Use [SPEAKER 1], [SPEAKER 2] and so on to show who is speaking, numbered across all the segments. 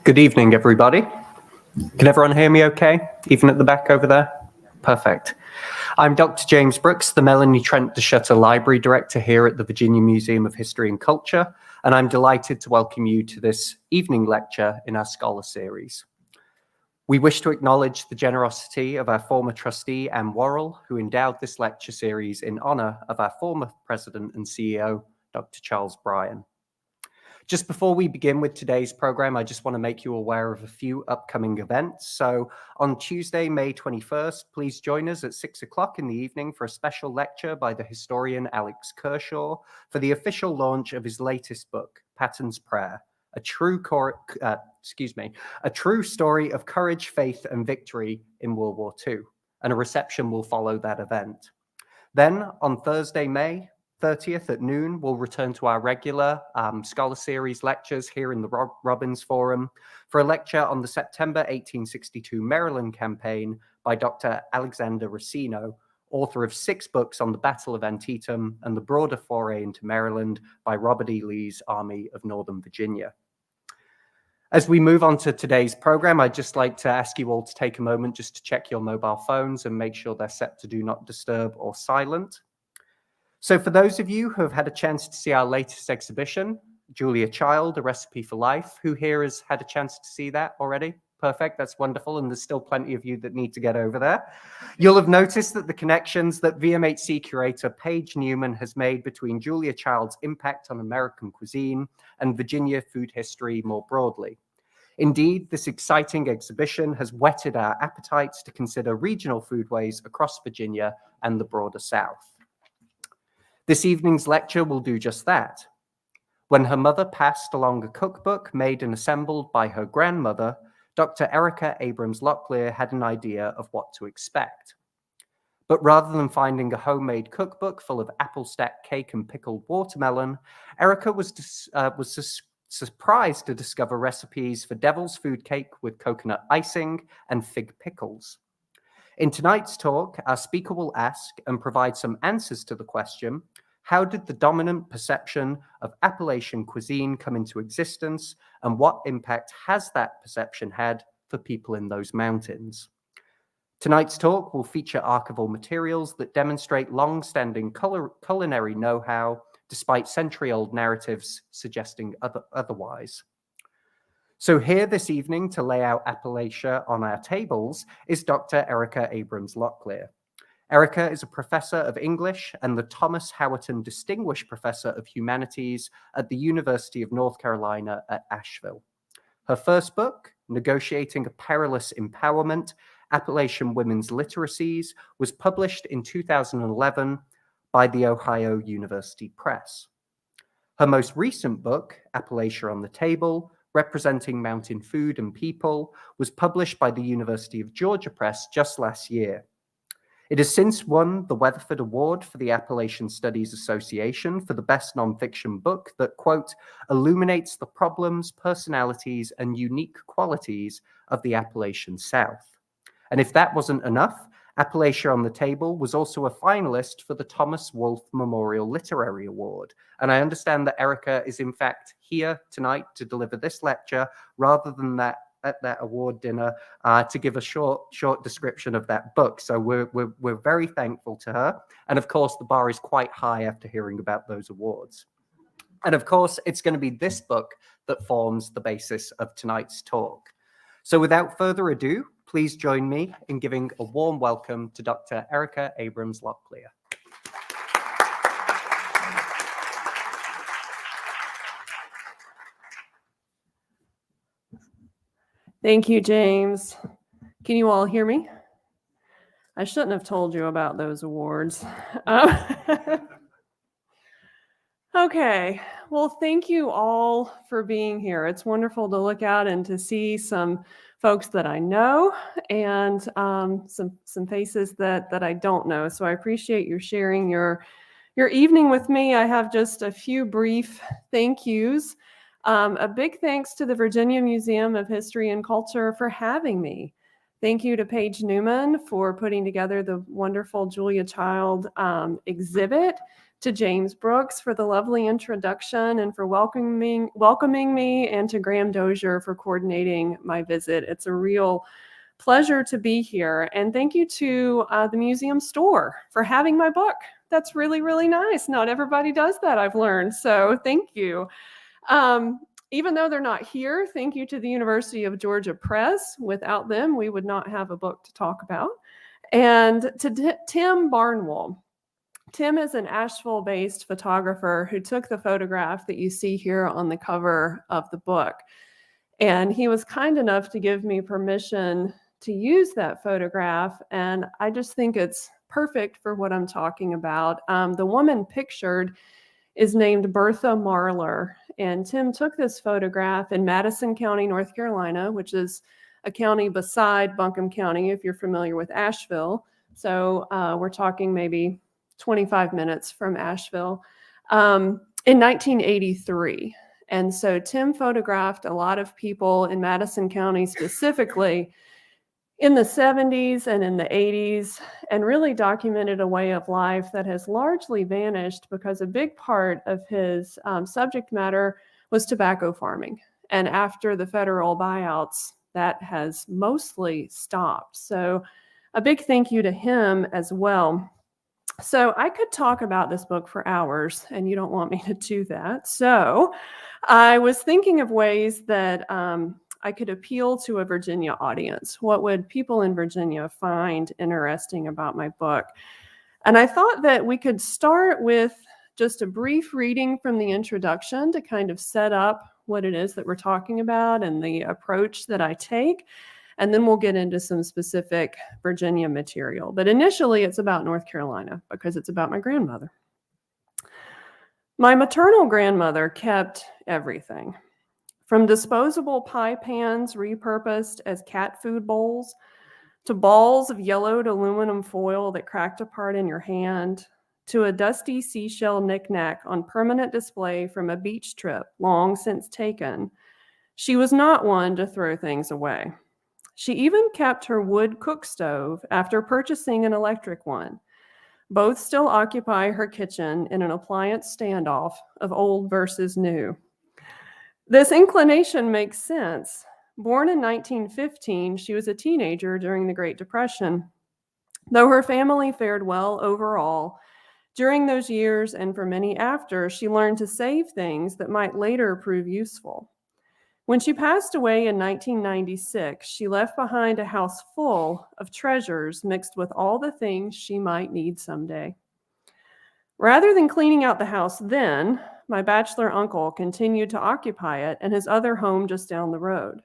[SPEAKER 1] Good evening, everybody. Can everyone hear me okay, even at the back over there? Perfect. I'm Dr. James Brooks, the Melanie Trent DeShutter Library Director here at the Virginia Museum of History and Culture, and I'm delighted to welcome you to this evening lecture in our Scholar Series. We wish to acknowledge the generosity of our former trustee, Anne Worrell, who endowed this lecture series in honor of our former president and CEO, Dr. Charles Bryan. Just before we begin with today's program, I just want to make you aware of a few upcoming events. So on Tuesday, May 21st, please join us at 6 o'clock in the evening for a special lecture by the historian Alex Kershaw for the official launch of his latest book, Patton's Prayer, a true story of courage, faith, and victory in World War II. And a reception will follow that event. Then on Thursday, May 30th at noon, we'll return to our regular Scholar Series lectures here in the Robbins Forum for a lecture on the September 1862 Maryland campaign by Dr. Alexander Racino, author of 6 books on the Battle of Antietam and the broader foray into Maryland by Robert E. Lee's Army of Northern Virginia. As we move on to today's program, I'd just like to ask you all to take a moment just to check your mobile phones and make sure they're set to Do Not Disturb or Silent. So for those of you who have had a chance to see our latest exhibition, Julia Child, A Recipe for Life, who here has had a chance to see that already? Perfect, that's wonderful, and there's still plenty of you that need to get over there. You'll have noticed that the connections that VMHC curator Paige Newman has made between Julia Child's impact on American cuisine and Virginia food history more broadly. Indeed, this exciting exhibition has whetted our appetites to consider regional foodways across Virginia and the broader South. This evening's lecture will do just that. When her mother passed along a cookbook made and assembled by her grandmother, Dr. Erica Abrams Locklear had an idea of what to expect. But rather than finding a homemade cookbook full of apple stack cake and pickled watermelon, Erica was surprised to discover recipes for devil's food cake with coconut icing and fig pickles. In tonight's talk, our speaker will ask and provide some answers to the question, how did the dominant perception of Appalachian cuisine come into existence, and what impact has that perception had for people in those mountains? Tonight's talk will feature archival materials that demonstrate long-standing culinary know-how, despite century-old narratives suggesting otherwise. So here this evening to lay out Appalachia on our tables is Dr. Erica Abrams Locklear. Erica is a professor of English and the Thomas Howerton Distinguished Professor of Humanities at the University of North Carolina at Asheville. Her first book, Negotiating a Perilous Empowerment, Appalachian Women's Literacies, was published in 2011 by the Ohio University Press. Her most recent book, Appalachia on the Table, Representing Mountain Food and People, was published by the University of Georgia Press just last year. It has since won the Weatherford Award for the Appalachian Studies Association for the best nonfiction book that, quote, illuminates the problems, personalities, and unique qualities of the Appalachian South. And if that wasn't enough, Appalachia on the Table was also a finalist for the Thomas Wolfe Memorial Literary Award. And I understand that Erica is in fact here tonight to deliver this lecture rather than at that award dinner to give a short description of that book. So we're very thankful to her. And of course, the bar is quite high after hearing about those awards. And of course, it's going to be this book that forms the basis of tonight's talk. So without further ado, please join me in giving a warm welcome to Dr. Erica Abrams Locklear.
[SPEAKER 2] Thank you, James. Can you all hear me? I shouldn't have told you about those awards. Okay, well, thank you all for being here. It's wonderful to look out and to see some folks that I know and some faces that I don't know. So I appreciate you sharing your evening with me. I have just a few brief thank yous. A big thanks to the Virginia Museum of History and Culture for having me. Thank you to Paige Newman for putting together the wonderful Julia Child exhibit, to James Brooks for the lovely introduction and for welcoming me, and to Graham Dozier for coordinating my visit. It's a real pleasure to be here. And thank you to the museum store for having my book. That's really, really nice. Not everybody does that, I've learned. So thank you. Even though they're not here, thank you to the University of Georgia Press. Without them, we would not have a book to talk about. And to Tim Barnwell. Tim is an Asheville-based photographer who took the photograph that you see here on the cover of the book. And he was kind enough to give me permission to use that photograph. And I just think it's perfect for what I'm talking about. The woman pictured is named Bertha Marlar. And Tim took this photograph in Madison County, North Carolina, which is a county beside Buncombe County, if you're familiar with Asheville. So we're talking maybe 25 minutes from Asheville, in 1983. And so Tim photographed a lot of people in Madison County specifically in the 70s and in the 80s, and really documented a way of life that has largely vanished because a big part of his subject matter was tobacco farming. And after the federal buyouts, that has mostly stopped. So a big thank you to him as well. So I could talk about this book for hours, and you don't want me to do that. So I was thinking of ways that I could appeal to a Virginia audience. What would people in Virginia find interesting about my book? And I thought that we could start with just a brief reading from the introduction to kind of set up what it is that we're talking about and the approach that I take. And then we'll get into some specific Virginia material. But initially, it's about North Carolina because it's about my grandmother. My maternal grandmother kept everything, from disposable pie pans repurposed as cat food bowls, to balls of yellowed aluminum foil that cracked apart in your hand, to a dusty seashell knickknack on permanent display from a beach trip long since taken. She was not one to throw things away. She even kept her wood cook stove after purchasing an electric one. Both still occupy her kitchen in an appliance standoff of old versus new. This inclination makes sense. Born in 1915, she was a teenager during the Great Depression. Though her family fared well overall, during those years and for many after, she learned to save things that might later prove useful. When she passed away in 1996, she left behind a house full of treasures mixed with all the things she might need someday. Rather than cleaning out the house then, my bachelor uncle continued to occupy it and his other home just down the road.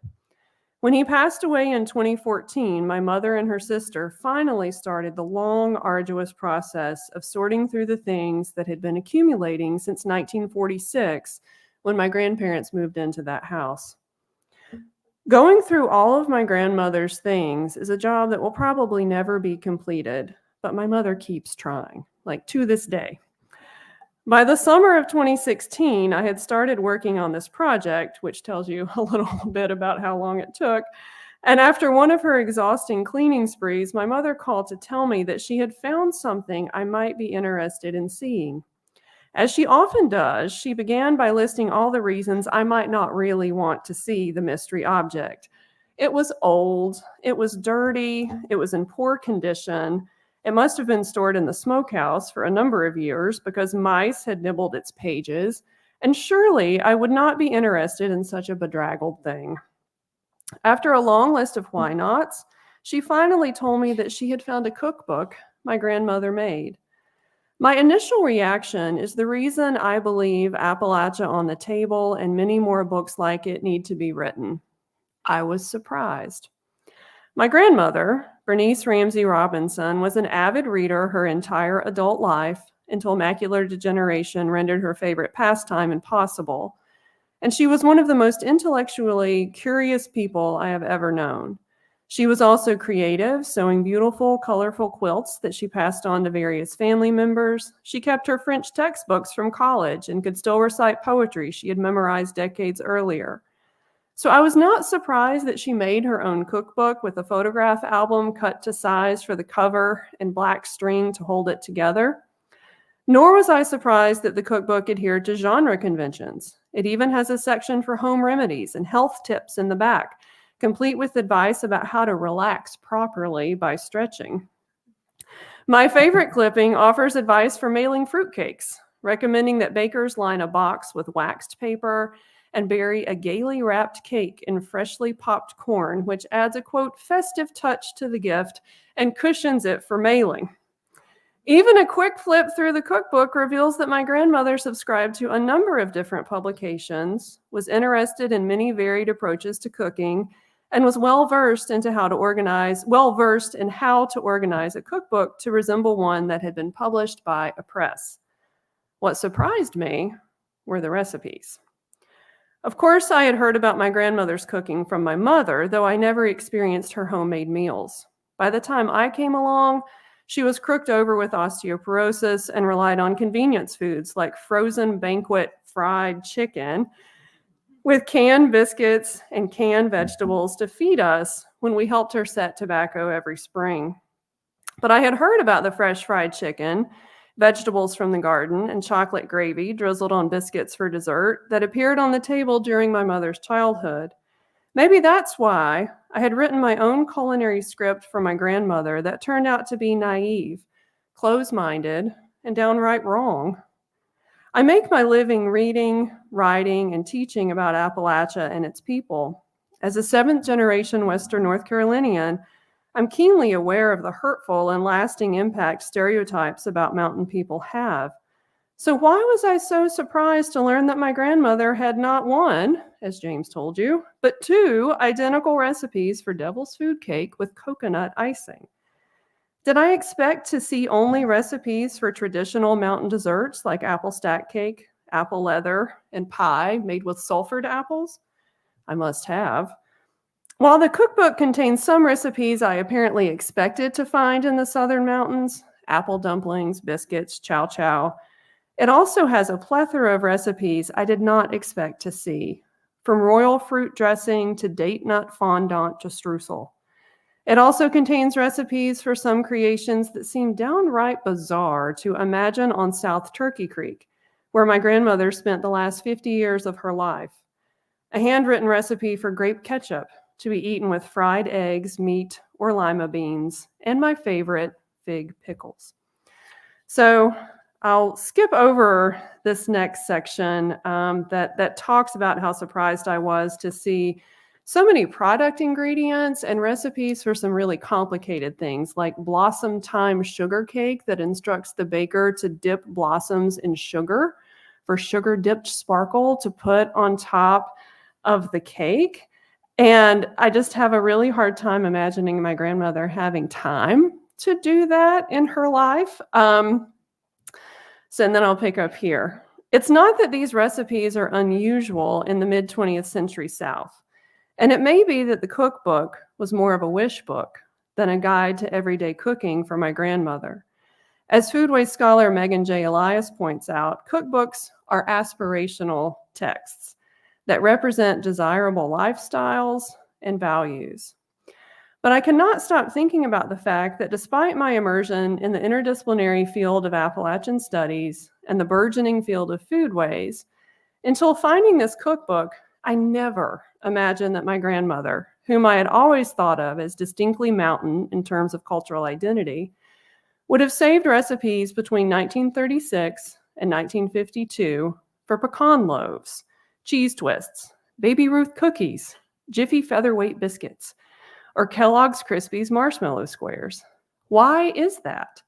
[SPEAKER 2] When he passed away in 2014, my mother and her sister finally started the long, arduous process of sorting through the things that had been accumulating since 1946, when my grandparents moved into that house. Going through all of my grandmother's things is a job that will probably never be completed, but my mother keeps trying, like to this day. By the summer of 2016, I had started working on this project, which tells you a little bit about how long it took. And after one of her exhausting cleaning sprees, my mother called to tell me that she had found something I might be interested in seeing. As she often does, she began by listing all the reasons I might not really want to see the mystery object. It was old, it was dirty, it was in poor condition. It must have been stored in the smokehouse for a number of years because mice had nibbled its pages, and surely I would not be interested in such a bedraggled thing. After a long list of why nots, she finally told me that she had found a cookbook my grandmother made. My initial reaction is the reason I believe Appalachia on the Table and many more books like it need to be written. I was surprised. My grandmother, Bernice Ramsey Robinson, was an avid reader her entire adult life until macular degeneration rendered her favorite pastime impossible. And she was one of the most intellectually curious people I have ever known. She was also creative, sewing beautiful, colorful quilts that she passed on to various family members. She kept her French textbooks from college and could still recite poetry she had memorized decades earlier. So I was not surprised that she made her own cookbook with a photograph album cut to size for the cover and black string to hold it together. Nor was I surprised that the cookbook adhered to genre conventions. It even has a section for home remedies and health tips in the back, complete with advice about how to relax properly by stretching. My favorite clipping offers advice for mailing fruitcakes, recommending that bakers line a box with waxed paper and bury a gaily wrapped cake in freshly popped corn, which adds a, quote, festive touch to the gift and cushions it for mailing. Even a quick flip through the cookbook reveals that my grandmother subscribed to a number of different publications, was interested in many varied approaches to cooking, and was well-versed in how to organize a cookbook to resemble one that had been published by a press. What surprised me were the recipes. Of course, I had heard about my grandmother's cooking from my mother, though I never experienced her homemade meals. By the time I came along, she was crooked over with osteoporosis and relied on convenience foods like frozen banquet fried chicken with canned biscuits and canned vegetables to feed us when we helped her set tobacco every spring. But I had heard about the fresh fried chicken, vegetables from the garden, and chocolate gravy drizzled on biscuits for dessert that appeared on the table during my mother's childhood. Maybe that's why I had written my own culinary script for my grandmother that turned out to be naive, close-minded, and downright wrong. I make my living reading, writing, and teaching about Appalachia and its people. As a seventh-generation Western North Carolinian, I'm keenly aware of the hurtful and lasting impact stereotypes about mountain people have. So why was I so surprised to learn that my grandmother had not one, as James told you, but two identical recipes for devil's food cake with coconut icing? Did I expect to see only recipes for traditional mountain desserts like apple stack cake, apple leather, and pie made with sulfured apples? I must have. While the cookbook contains some recipes I apparently expected to find in the southern mountains, apple dumplings, biscuits, chow chow, it also has a plethora of recipes I did not expect to see, from royal fruit dressing to date nut fondant to streusel. It also contains recipes for some creations that seem downright bizarre to imagine on South Turkey Creek, where my grandmother spent the last 50 years of her life. A handwritten recipe for grape catsup to be eaten with fried eggs, meat, or lima beans, and my favorite, fig pickles. So I'll skip over this next section that talks about how surprised I was to see so many product ingredients and recipes for some really complicated things like blossom time sugar cake that instructs the baker to dip blossoms in sugar for sugar dipped sparkle to put on top of the cake. And I just have a really hard time imagining my grandmother having time to do that in her life. And then I'll pick up here. It's not that these recipes are unusual in the mid-20th century South. And it may be that the cookbook was more of a wish book than a guide to everyday cooking for my grandmother. As foodways scholar Megan J. Elias points out, cookbooks are aspirational texts that represent desirable lifestyles and values. But I cannot stop thinking about the fact that despite my immersion in the interdisciplinary field of Appalachian studies and the burgeoning field of foodways, until finding this cookbook, I never imagined that my grandmother, whom I had always thought of as distinctly mountain in terms of cultural identity, would have saved recipes between 1936 and 1952 for pecan loaves, cheese twists, Baby Ruth cookies, Jiffy featherweight biscuits, or Kellogg's Krispies marshmallow squares. Why is that?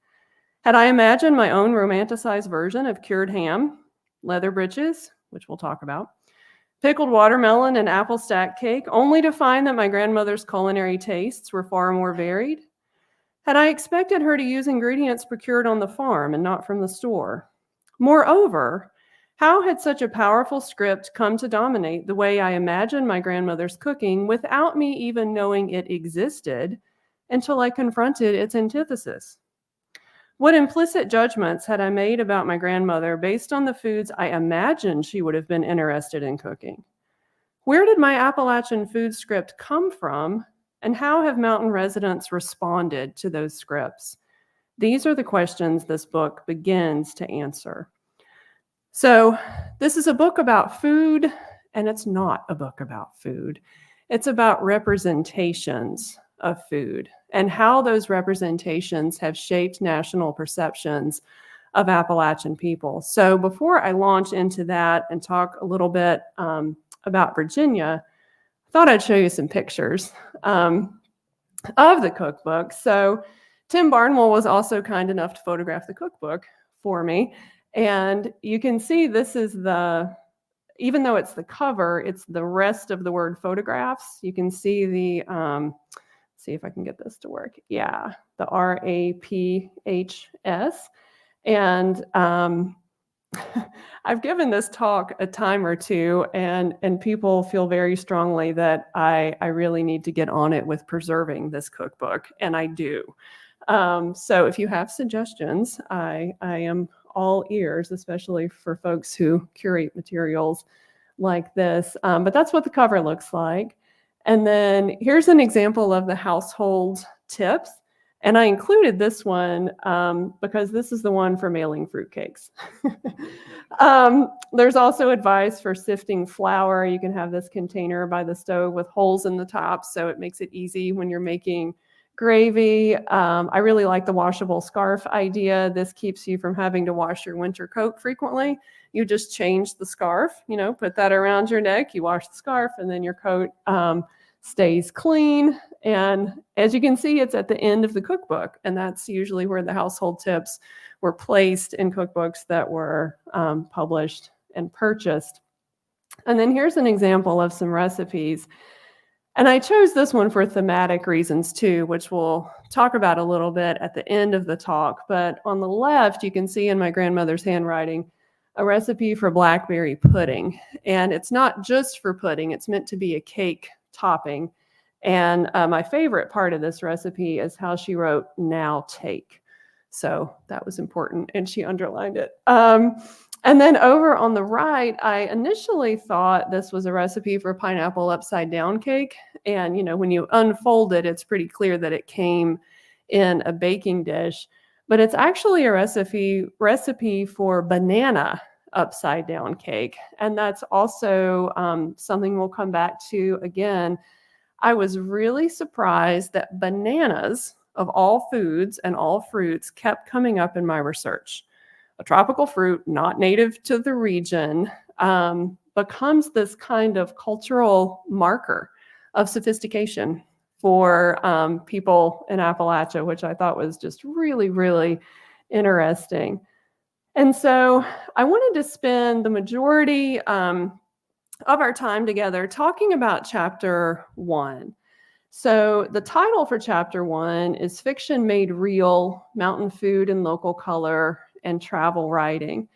[SPEAKER 2] Had I imagined my own romanticized version of cured ham, leather britches, which we'll talk about, pickled watermelon and apple stack cake, only to find that my grandmother's culinary tastes were far more varied? Had I expected her to use ingredients procured on the farm and not from the store? Moreover, how had such a powerful script come to dominate the way I imagined my grandmother's cooking without me even knowing it existed until I confronted its antithesis? What implicit judgments had I made about my grandmother based on the foods I imagined she would have been interested in cooking? Where did my Appalachian food script come from, and how have mountain residents responded to those scripts? These are the questions this book begins to answer. So this is a book about food, and it's not a book about food. It's about representations of food and how those representations have shaped national perceptions of Appalachian people. So before I launch into that and talk a little bit about Virginia, I thought I'd show you some pictures of the cookbook. So Tim Barnwell was also kind enough to photograph the cookbook for me. And you can see this is even though it's the cover, it's the rest of the word photographs. You can see see if I can get this to work. Yeah, the RAPHS. And I've given this talk a time or two, and people feel very strongly that I really need to get on it with preserving this cookbook, and I do. So if you have suggestions, I am all ears, especially for folks who curate materials like this. But that's what the cover looks like. And then here's an example of the household tips. And I included this one because this is the one for mailing fruitcakes. There's also advice for sifting flour. You can have this container by the stove with holes in the top, so it makes it easy when you're making gravy. I really like the washable scarf idea. This keeps you from having to wash your winter coat frequently. You just change the scarf, put that around your neck, you wash the scarf, and then your coat stays clean. And as you can see, it's at the end of the cookbook, and that's usually where the household tips were placed in cookbooks that were published and purchased. And then here's an example of some recipes. And I chose this one for thematic reasons too, which we'll talk about a little bit at the end of the talk. But on the left, you can see in my grandmother's handwriting a recipe for blackberry pudding. And it's not just for pudding, it's meant to be a cake topping. And my favorite part of this recipe is how she wrote, "Now take." So that was important, and she underlined it. And then over on the right, I initially thought this was a recipe for pineapple upside down cake. And, when you unfold it, it's pretty clear that it came in a baking dish. But it's actually a recipe for banana upside down cake. And that's also something we'll come back to again. I was really surprised that bananas, of all foods and all fruits, kept coming up in my research. A tropical fruit, not native to the region, becomes this kind of cultural marker of sophistication for people in Appalachia, which I thought was just really, really interesting. And so I wanted to spend the majority of our time together talking about Chapter 1. So the title for Chapter 1 is Fiction Made Real, Mountain Food and Local Color and Travel Writing.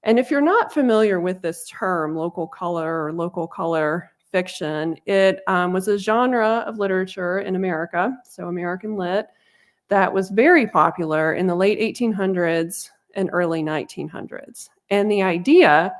[SPEAKER 2] And if you're not familiar with this term, local color or local color fiction, it was a genre of literature in America, so American Lit, that was very popular in the late 1800s and early 1900s. And the idea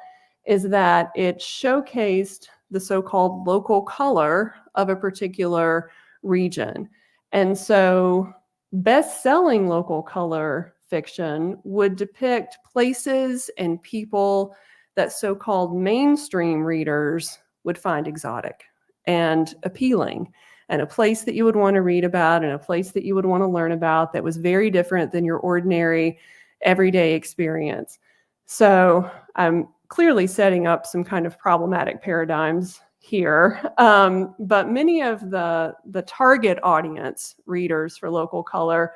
[SPEAKER 2] is that it showcased the so-called local color of a particular region. And so best-selling local color fiction would depict places and people that so-called mainstream readers would find exotic and appealing, and a place that you would want to read about and a place that you would want to learn about that was very different than your ordinary everyday experience. So I'm clearly setting up some kind of problematic paradigms here, but many of the target audience readers for local color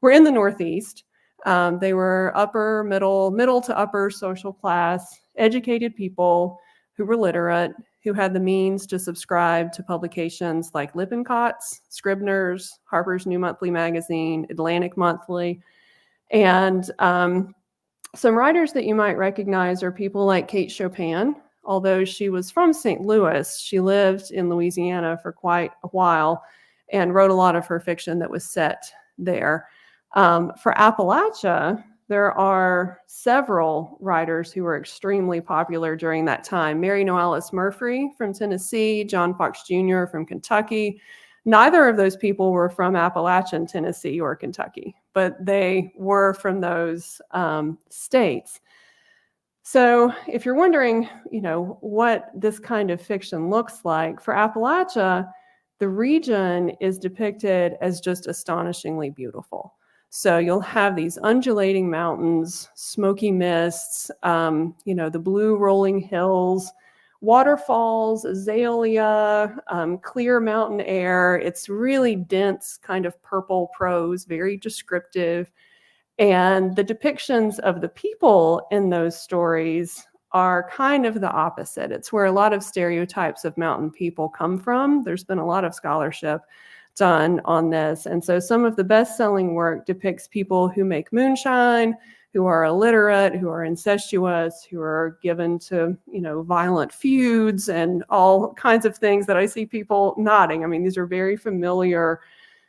[SPEAKER 2] were in the Northeast. They were middle to upper social class, educated people who were literate, who had the means to subscribe to publications like Lippincott's, Scribner's, Harper's New Monthly Magazine, Atlantic Monthly. And some writers that you might recognize are people like Kate Chopin. Although she was from St. Louis, she lived in Louisiana for quite a while and wrote a lot of her fiction that was set there. For Appalachia, there are several writers who were extremely popular during that time. Mary Noailles Murphy from Tennessee, John Fox Jr. from Kentucky. Neither of those people were from Appalachian, Tennessee, or Kentucky, but they were from those states. So if you're wondering, what this kind of fiction looks like, for Appalachia, the region is depicted as just astonishingly beautiful. So you'll have these undulating mountains, smoky mists, the blue rolling hills, waterfalls, azalea, clear mountain air. It's really dense, kind of purple prose, very descriptive. And the depictions of the people in those stories are kind of the opposite. It's where a lot of stereotypes of mountain people come from. There's been a lot of scholarship done on this. And so some of the best-selling work depicts people who make moonshine, who are illiterate, who are incestuous, who are given to, violent feuds and all kinds of things that I see people nodding. I mean, these are very familiar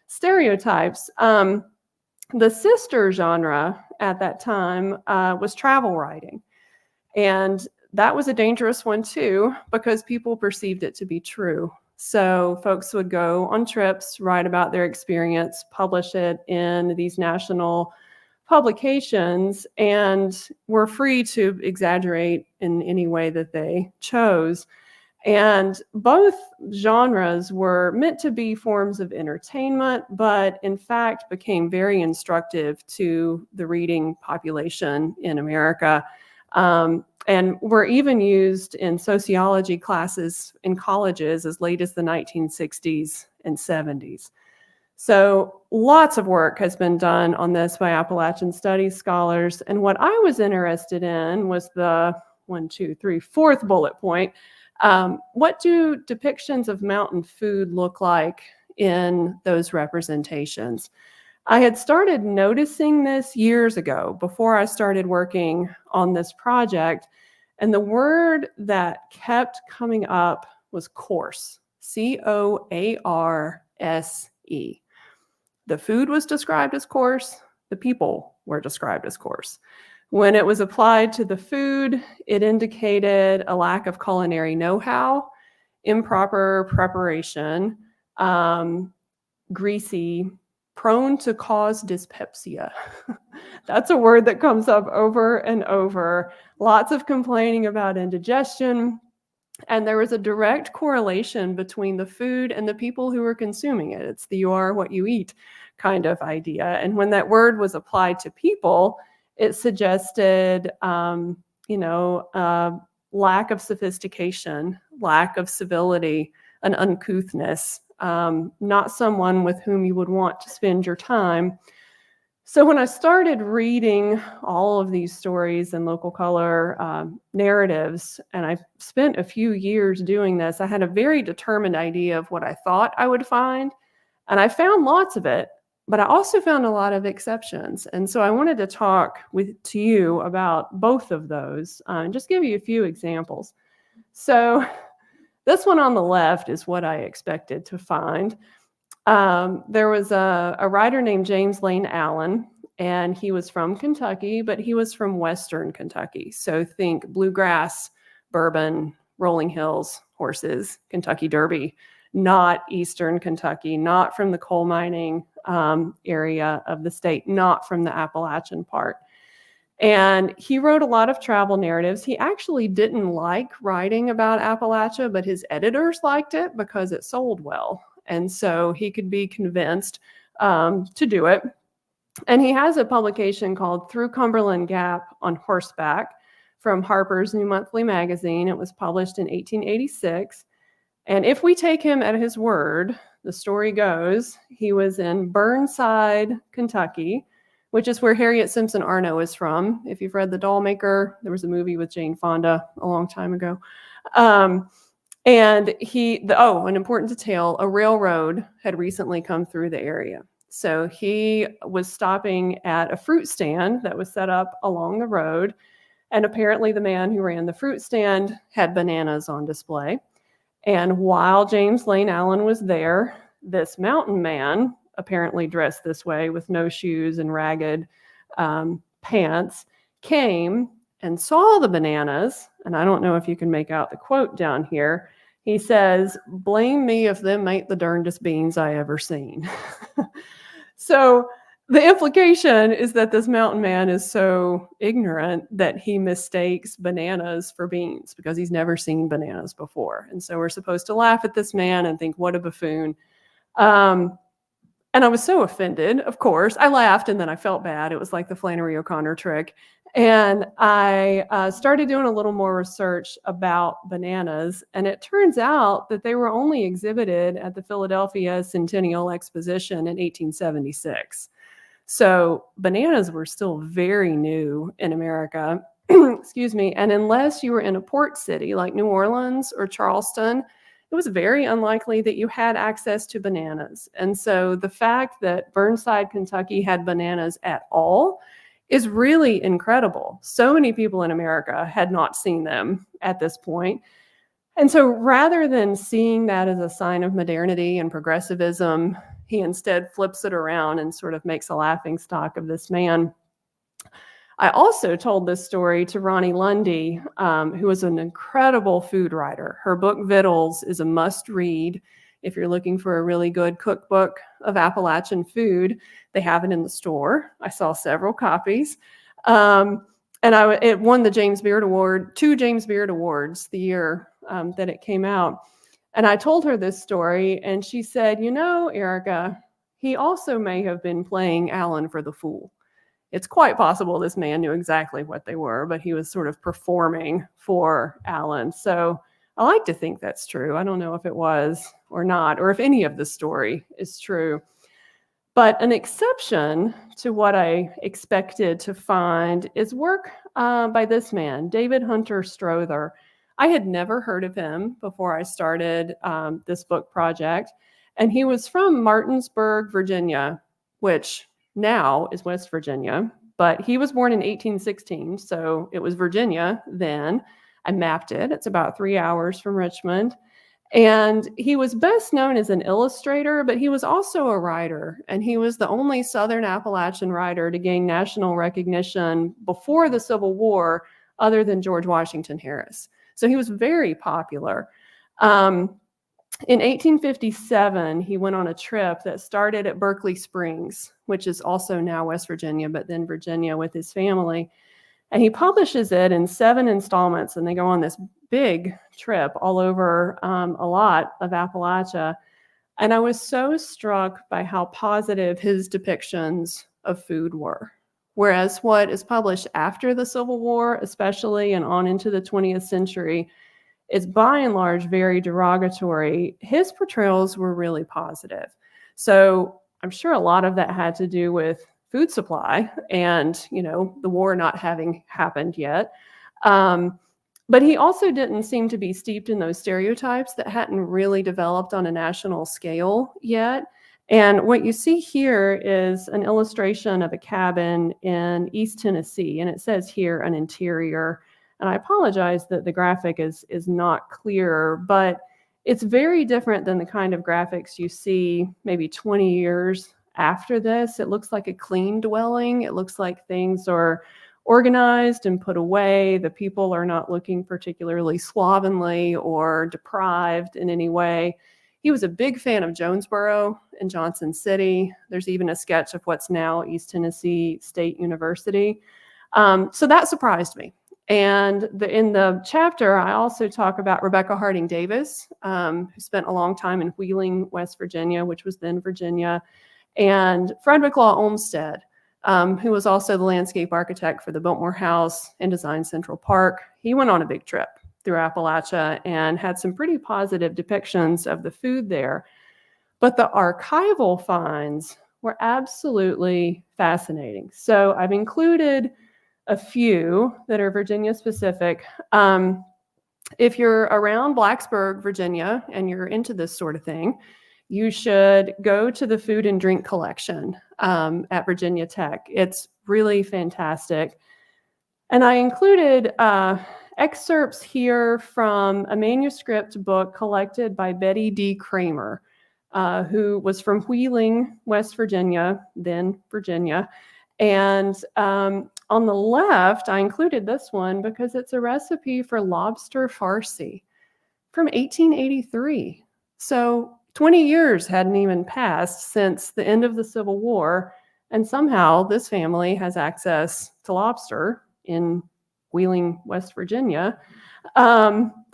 [SPEAKER 2] stereotypes. The sister genre at that time was travel writing. And that was a dangerous one too, because people perceived it to be true. So folks would go on trips, write about their experience, publish it in these national publications, and were free to exaggerate in any way that they chose. And both genres were meant to be forms of entertainment, but in fact became very instructive to the reading population in America. And were even used in sociology classes in colleges as late as the 1960s and 70s. So lots of work has been done on this by Appalachian studies scholars. And what I was interested in was the 4th bullet point. What do depictions of mountain food look like in those representations? I had started noticing this years ago before I started working on this project, and the word that kept coming up was coarse, C-O-A-R-S-E. The food was described as coarse, the people were described as coarse. When it was applied to the food, it indicated a lack of culinary know-how, improper preparation, greasy, prone to cause dyspepsia. That's a word that comes up over and over. Lots of complaining about indigestion. And there was a direct correlation between the food and the people who were consuming it. It's the you are what you eat kind of idea. And when that word was applied to people, it suggested, lack of sophistication, lack of civility, an uncouthness, not someone with whom you would want to spend your time. So when I started reading all of these stories and local color narratives, and I spent a few years doing this, I had a very determined idea of what I thought I would find. And I found lots of it, but I also found a lot of exceptions. And so I wanted to talk to you about both of those and just give you a few examples. So this one on the left is what I expected to find. There was a writer named James Lane Allen, and he was from Kentucky, but he was from Western Kentucky. So think bluegrass, bourbon, rolling hills, horses, Kentucky Derby, not Eastern Kentucky, not from the coal mining area of the state, not from the Appalachian part. And he wrote a lot of travel narratives. He actually didn't like writing about Appalachia, but his editors liked it because it sold well. And so he could be convinced to do it. And he has a publication called Through Cumberland Gap on Horseback from Harper's New Monthly Magazine. It was published in 1886. And if we take him at his word, the story goes, he was in Burnside, Kentucky, which is where Harriet Simpson Arno is from. If you've read The Dollmaker, there was a movie with Jane Fonda a long time ago. And an important detail, a railroad had recently come through the area. So he was stopping at a fruit stand that was set up along the road. And apparently the man who ran the fruit stand had bananas on display. And while James Lane Allen was there, this mountain man, apparently dressed this way with no shoes and ragged pants, came and saw the bananas. And I don't know if you can make out the quote down here. He says, "Blame me if them ain't the darndest beans I ever seen." So the implication is that this mountain man is so ignorant that he mistakes bananas for beans because he's never seen bananas before. And so we're supposed to laugh at this man and think, what a buffoon. And I was so offended, of course. I laughed and then I felt bad. It was like the Flannery O'Connor trick. And I started doing a little more research about bananas. And it turns out that they were only exhibited at the Philadelphia Centennial Exposition in 1876. So bananas were still very new in America. Excuse me. And unless you were in a port city like New Orleans or Charleston, it was very unlikely that you had access to bananas. And so the fact that Burnside, Kentucky had bananas at all is really incredible. So many people in America had not seen them at this point. And so rather than seeing that as a sign of modernity and progressivism, he instead flips it around and sort of makes a laughing stock of this man. I also told this story to Ronnie Lundy, who is an incredible food writer. Her book, Victuals, is a must-read if you're looking for a really good cookbook of Appalachian food. They have it in the store. I saw several copies. And it won the James Beard Award, 2 James Beard Awards the year that it came out. And I told her this story, and she said, "You know, Erica, he also may have been playing Alan for the Fool. It's quite possible this man knew exactly what they were, but he was sort of performing for Alan." So I like to think that's true. I don't know if it was or not, or if any of the story is true. But an exception to what I expected to find is work by this man, David Hunter Strother. I had never heard of him before I started this book project. And he was from Martinsburg, Virginia, which now is West Virginia. But he was born in 1816, so it was Virginia then. I mapped it. It's about 3 hours from Richmond. And he was best known as an illustrator, but he was also a writer. And he was the only Southern Appalachian writer to gain national recognition before the Civil War, other than George Washington Harris. So he was very popular. In 1857, he went on a trip that started at Berkeley Springs, which is also now West Virginia, but then Virginia, with his family. And he publishes it in 7 installments, and they go on this big trip all over a lot of Appalachia. And I was so struck by how positive his depictions of food were. Whereas what is published after the Civil War, especially and on into the 20th century, is by and large very derogatory. His portrayals were really positive. So I'm sure a lot of that had to do with food supply and, the war not having happened yet. But he also didn't seem to be steeped in those stereotypes that hadn't really developed on a national scale yet. And what you see here is an illustration of a cabin in East Tennessee, and it says here an interior. And I apologize that the graphic is not clear, but it's very different than the kind of graphics you see maybe 20 years after this. It looks like a clean dwelling. It looks like things are organized and put away. The people are not looking particularly slovenly or deprived in any way. He was a big fan of Jonesboro and Johnson City. There's even a sketch of what's now East Tennessee State University. So that surprised me. And in the chapter, I also talk about Rebecca Harding Davis, who spent a long time in Wheeling, West Virginia, which was then Virginia, and Frederick Law Olmsted, who was also the landscape architect for the Biltmore House and designed Central Park. He went on a big trip through Appalachia and had some pretty positive depictions of the food there. But the archival finds were absolutely fascinating. So I've included a few that are Virginia specific. If you're around Blacksburg, Virginia, and you're into this sort of thing, you should go to the Food and Drink Collection at Virginia Tech. It's really fantastic. And I included excerpts here from a manuscript book collected by Betty D. Kramer, who was from Wheeling, West Virginia, then Virginia. And on on the left, I included this one because it's a recipe for lobster farci from 1883. So 20 years hadn't even passed since the end of the Civil War, and somehow this family has access to lobster in Wheeling, West Virginia.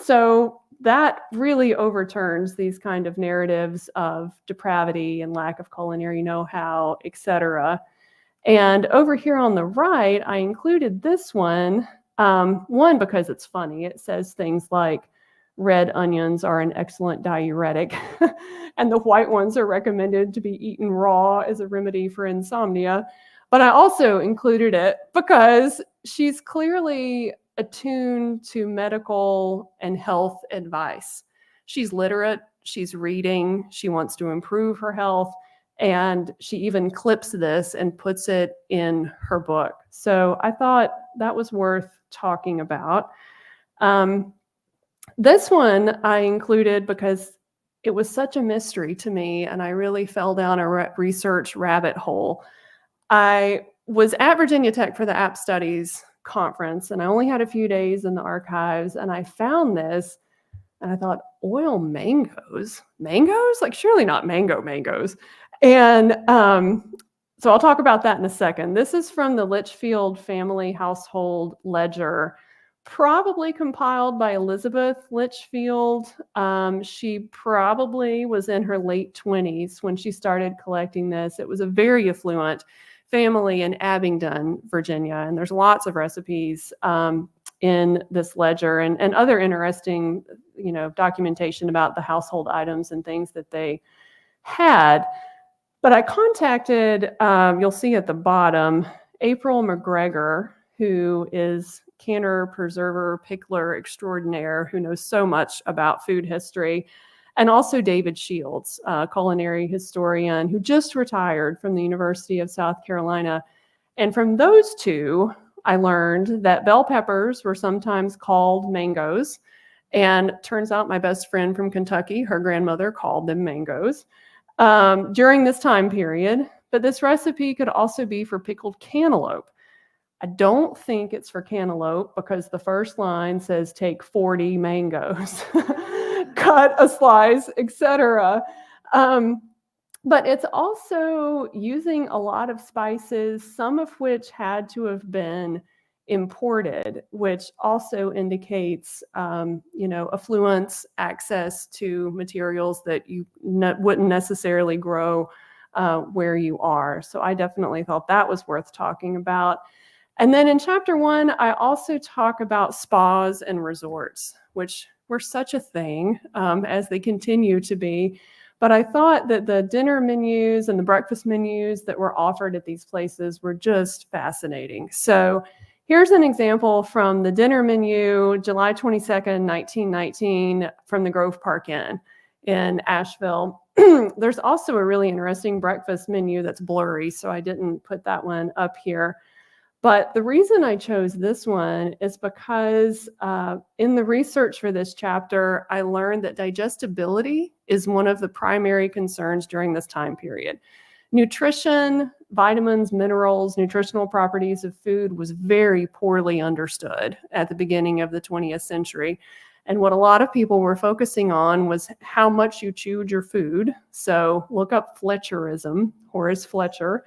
[SPEAKER 2] So that really overturns these kind of narratives of depravity and lack of culinary know-how, etc. And over here on the right, I included this one, one, because it's funny. It says things like, red onions are an excellent diuretic, and the white ones are recommended to be eaten raw as a remedy for insomnia. But I also included it because she's clearly attuned to medical and health advice. She's literate, she's reading, she wants to improve her health, and she even clips this and puts it in her book. So I thought that was worth talking about. This one I included because it was such a mystery to me, and I really fell down a research rabbit hole. I was at Virginia Tech for the App Studies conference, and I only had a few days in the archives, and I found this, and I thought, oil mangoes? Mangoes? Like, surely not mangoes. And so I'll talk about that in a second. This is from the Litchfield Family Household Ledger, probably compiled by Elizabeth Litchfield. She probably was in her late 20s when she started collecting this. It was a very affluent family in Abingdon, Virginia, and there's lots of recipes in this ledger and other interesting, documentation about the household items and things that they had. But I contacted, you'll see at the bottom, April McGregor, who is canner, preserver, pickler extraordinaire, who knows so much about food history, and also David Shields, a culinary historian who just retired from the University of South Carolina. And from those two, I learned that bell peppers were sometimes called mangoes. And turns out my best friend from Kentucky, her grandmother called them mangoes during this time period. But this recipe could also be for pickled cantaloupe. I don't think it's for cantaloupe because the first line says take 40 mangoes, cut a slice, etc. But it's also using a lot of spices, some of which had to have been imported, which also indicates, affluence, access to materials that you wouldn't necessarily grow where you are. So I definitely thought that was worth talking about. And then in chapter 1, I also talk about spas and resorts, which were such a thing as they continue to be. But I thought that the dinner menus and the breakfast menus that were offered at these places were just fascinating. So here's an example from the dinner menu, July 22nd, 1919, from the Grove Park Inn in Asheville. There's also a really interesting breakfast menu that's blurry, so I didn't put that one up here. But the reason I chose this one is because in the research for this chapter, I learned that digestibility is one of the primary concerns during this time period. Nutrition, vitamins, minerals, nutritional properties of food was very poorly understood at the beginning of the 20th century. And what a lot of people were focusing on was how much you chewed your food. So look up Fletcherism, Horace Fletcher.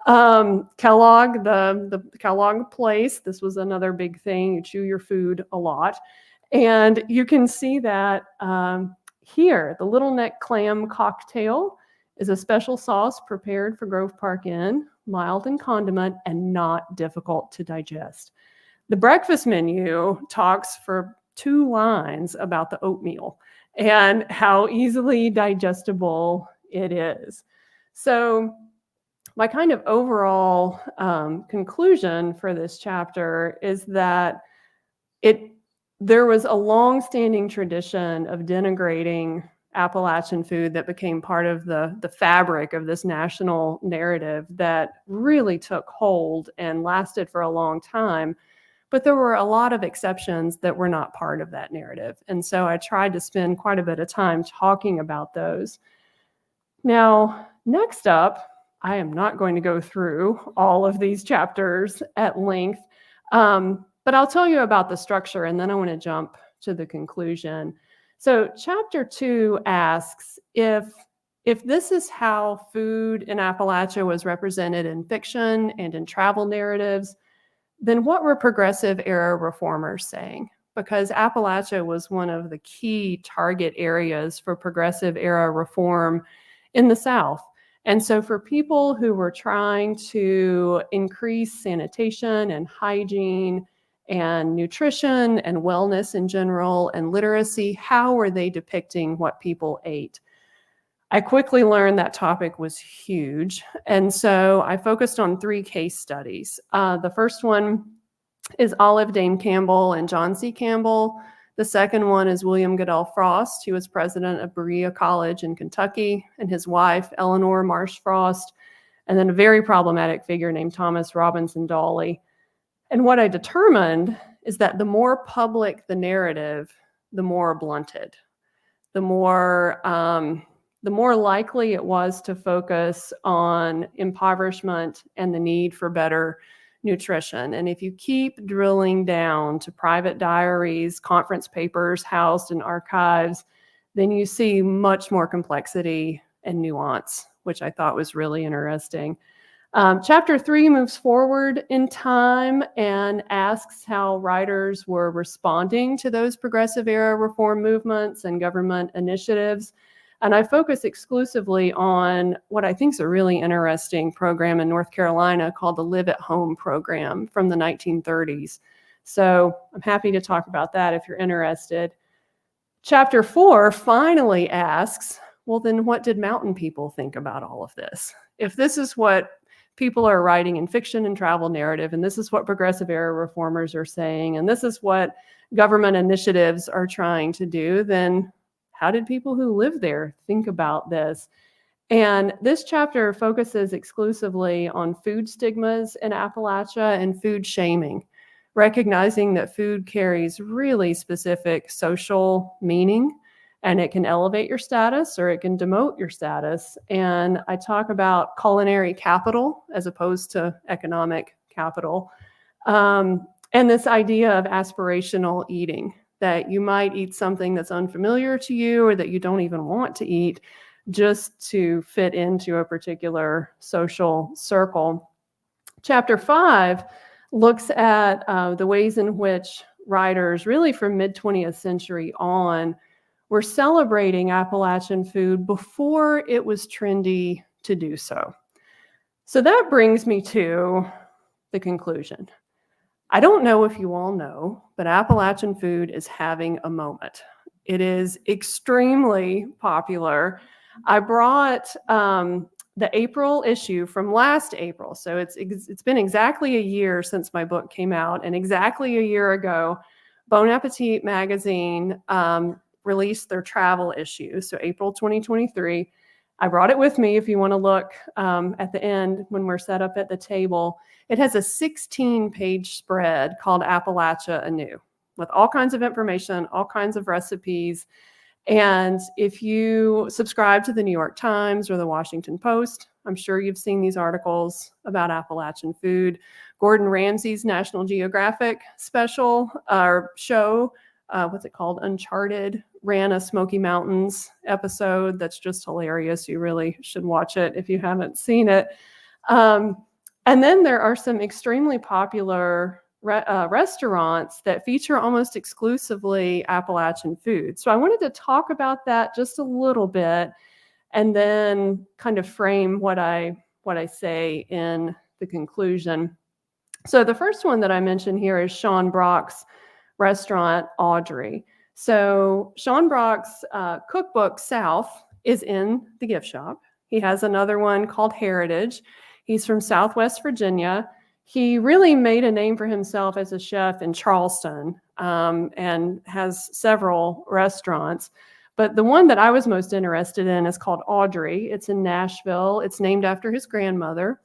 [SPEAKER 2] Kellogg, the Kellogg place, this was another big thing. You chew your food a lot. And you can see that here, the Little Neck Clam Cocktail is a special sauce prepared for Grove Park Inn, mild in condiment and not difficult to digest. The breakfast menu talks for 2 lines about the oatmeal and how easily digestible it is. So my kind of overall conclusion for this chapter is that there was a long-standing tradition of denigrating Appalachian food that became part of the fabric of this national narrative that really took hold and lasted for a long time. But there were a lot of exceptions that were not part of that narrative. And so I tried to spend quite a bit of time talking about those. Now, next up, I am not going to go through all of these chapters at length, but I'll tell you about the structure, and then I want to jump to the conclusion. So chapter 2 asks if this is how food in Appalachia was represented in fiction and in travel narratives, then what were progressive era reformers saying? Because Appalachia was one of the key target areas for progressive era reform in the South. And so for people who were trying to increase sanitation and hygiene and nutrition and wellness in general and literacy, how were they depicting what people ate? I quickly learned that topic was huge. And so I focused on 3 case studies. The first one is Olive Dame Campbell and John C. Campbell. The second one is William Goodell Frost. He was president of Berea College in Kentucky, and his wife, Eleanor Marsh Frost, and then a very problematic figure named Thomas Robinson Dawley. And what I determined is that the more public the narrative, the more blunted, the more likely it was to focus on impoverishment and the need for better nutrition. And if you keep drilling down to private diaries, conference papers housed in archives, then you see much more complexity and nuance, which I thought was really interesting. Chapter 3 moves forward in time and asks how writers were responding to those progressive era reform movements and government initiatives. And I focus exclusively on what I think is a really interesting program in North Carolina called the Live at Home program from the 1930s. So I'm happy to talk about that if you're interested. Chapter 4 finally asks, well, then what did mountain people think about all of this? If this is what people are writing in fiction and travel narrative, and this is what progressive era reformers are saying, and this is what government initiatives are trying to do, then how did people who live there think about this? And this chapter focuses exclusively on food stigmas in Appalachia and food shaming, recognizing that food carries really specific social meaning, and it can elevate your status or it can demote your status. And I talk about culinary capital as opposed to economic capital, and this idea of aspirational eating, that you might eat something that's unfamiliar to you or that you don't even want to eat just to fit into a particular social circle. Chapter 5 looks at the ways in which writers, really from mid-20th century on, were celebrating Appalachian food before it was trendy to do so. So that brings me to the conclusion. I don't know if you all know, but Appalachian food is having a moment. It is extremely popular. I brought the April issue from last April. So it's been exactly a year since my book came out, and exactly a year ago, Bon Appetit magazine released their travel issue. So April 2023. I brought it with me if you want to look at the end when we're set up at the table. It has a 16-page spread called Appalachia Anew, with all kinds of information, all kinds of recipes. And if you subscribe to the New York Times or the Washington Post, I'm sure you've seen these articles about Appalachian food. Gordon Ramsay's National Geographic special or show, what's it called? Uncharted, ran a Smoky Mountains episode that's just hilarious. You really should watch it if you haven't seen it. And then there are some extremely popular restaurants that feature almost exclusively Appalachian food. So I wanted to talk about that just a little bit and then kind of frame what I say in the conclusion. So the first one that I mentioned here is Sean Brock's restaurant, Audrey. So Sean Brock's cookbook, South, is in the gift shop. He has another one called Heritage. He's from Southwest Virginia. He really made a name for himself as a chef in Charleston and has several restaurants. But the one that I was most interested in is called Audrey. It's in Nashville. It's named after his grandmother.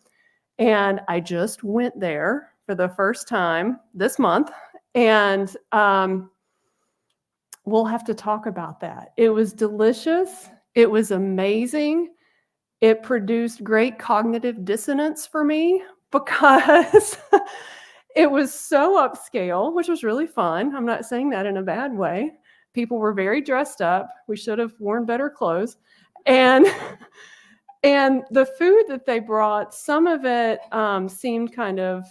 [SPEAKER 2] And I just went there for the first time this month. And we'll have to talk about that. It was delicious. It was amazing. it produced great cognitive dissonance for me because it was so upscale, which was really fun. I'm not saying that in a bad way. People were very dressed up. We should have worn better clothes. And and the food that they brought, some of it seemed kind of,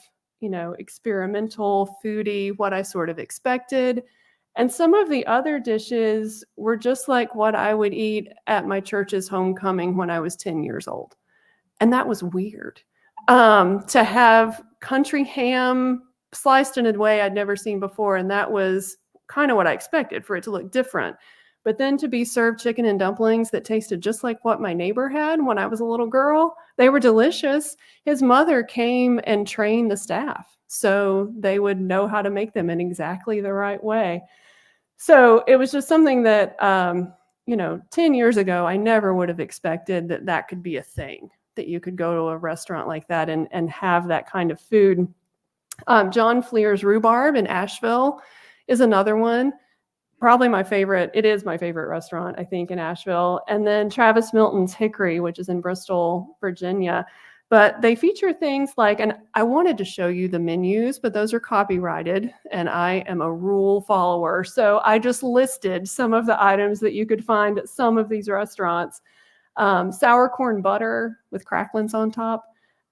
[SPEAKER 2] experimental, foodie, what I sort of expected. And some of the other dishes were just like what I would eat at my church's homecoming when I was 10 years old. And that was weird. To have country ham sliced in a way I'd never seen before. And that was kind of what I expected, for it to look different. But then to be served chicken and dumplings that tasted just like what my neighbor had when I was a little girl, they were delicious. His mother came and trained the staff so they would know how to make them in exactly the right way. So it was just something that, 10 years ago, I never would have expected that could be a thing, that you could go to a restaurant like that and have that kind of food. John Fleer's Rhubarb in Asheville is another one. Probably my favorite. It is my favorite restaurant, I think, in Asheville. And then Travis Milton's Hickory, which is in Bristol, Virginia. But they feature things like, and I wanted to show you the menus, but those are copyrighted, and I am a rule follower. So I just listed some of the items that you could find at some of these restaurants. Sour corn butter with cracklings on top,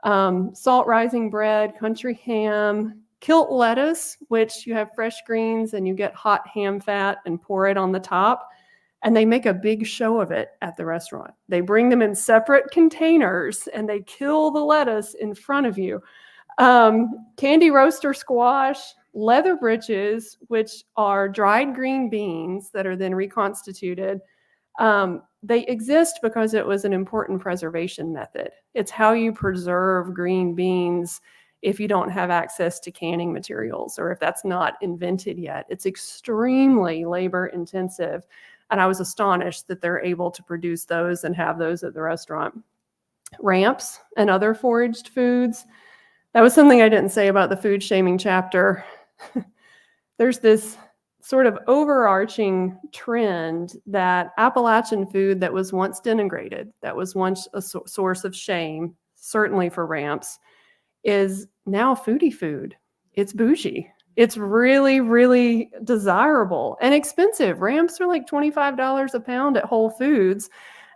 [SPEAKER 2] salt rising bread, country ham, kilt lettuce, which you have fresh greens and you get hot ham fat and pour it on the top. And they make a big show of it at the restaurant. They bring them in separate containers and they kill the lettuce in front of you. Candy roaster squash, leather britches, which are dried green beans that are then reconstituted. They exist because it was an important preservation method. It's how you preserve green beans if you don't have access to canning materials, or if that's not invented yet. It's extremely labor intensive. And I was astonished that they're able to produce those and have those at the restaurant. Ramps and other foraged foods. That was something I didn't say about the food shaming chapter. There's this sort of overarching trend that Appalachian food that was once denigrated, that was once a source of shame, certainly for ramps, is now foodie food. It's bougie. It's really, really desirable and expensive. Ramps are like $25 a pound at Whole Foods.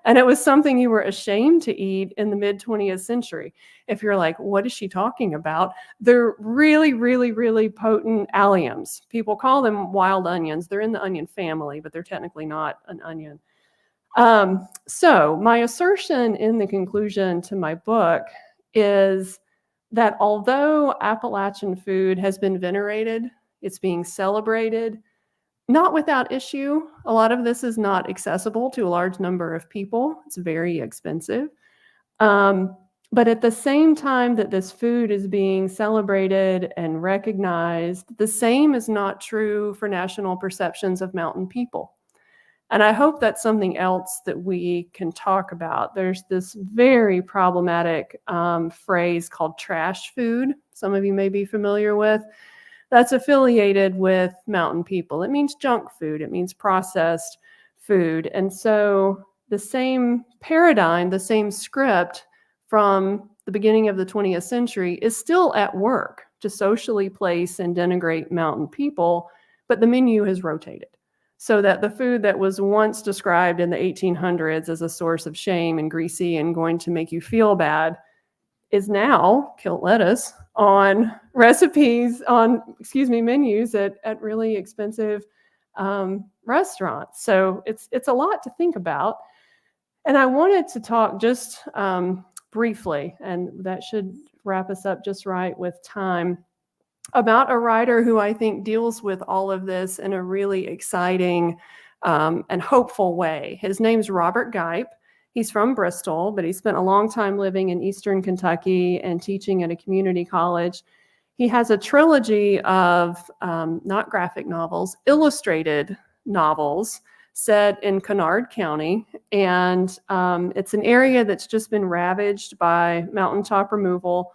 [SPEAKER 2] And it was something you were ashamed to eat in the mid-20th century. If you're like, what is she talking about? They're really, really, really potent alliums. People call them wild onions. They're in the onion family, but they're technically not an onion. So my assertion in the conclusion to my book is that although Appalachian food has been venerated, it's being celebrated, not without issue. A lot of this is not accessible to a large number of people. It's very expensive. But at the same time that this food is being celebrated and recognized, the same is not true for national perceptions of mountain people. And I hope that's something else that we can talk about. There's this very problematic phrase called trash food. Some of you may be familiar with. That's affiliated with mountain people. It means junk food. It means processed food. And so the same paradigm, the same script from the beginning of the 20th century is still at work to socially place and denigrate mountain people, but the menu has rotated. So that the food that was once described in the 1800s as a source of shame and greasy and going to make you feel bad is now kilt lettuce on recipes, menus at really expensive restaurants. So it's a lot to think about. And I wanted to talk just briefly, and that should wrap us up just right with time, about a writer who I think deals with all of this in a really exciting and hopeful way. His name's Robert Gipe. He's from Bristol, but he spent a long time living in Eastern Kentucky and teaching at a community college. He has a trilogy of not graphic novels, illustrated novels set in Kennard County. And it's an area that's just been ravaged by mountaintop removal.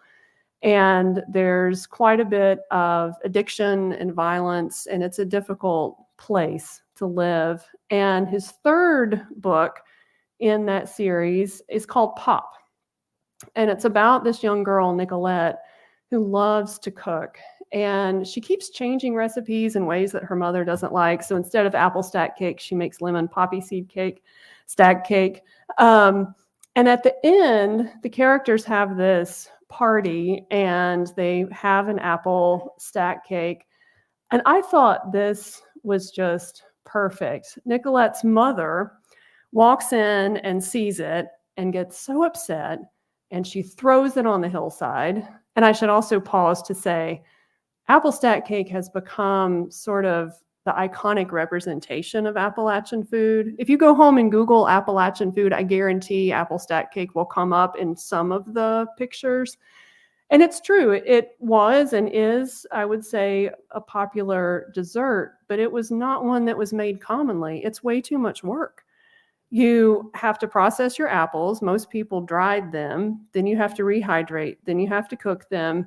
[SPEAKER 2] And there's quite a bit of addiction and violence, and it's a difficult place to live. And his third book in that series is called Pop. And it's about this young girl, Nicolette, who loves to cook. And she keeps changing recipes in ways that her mother doesn't like. So instead of apple stack cake, she makes lemon poppy seed cake, stack cake. And at the end, the characters have this party and they have an apple stack cake. And I thought this was just perfect. Nicolette's mother walks in and sees it and gets so upset, and she throws it on the hillside. And I should also pause to say, apple stack cake has become sort of the iconic representation of Appalachian food. If you go home and Google Appalachian food, I guarantee apple stack cake will come up in some of the pictures. And it's true, it was and is, I would say, a popular dessert, but it was not one that was made commonly. It's way too much work. You have to process your apples. Most people dried them. Then you have to rehydrate. Then you have to cook them.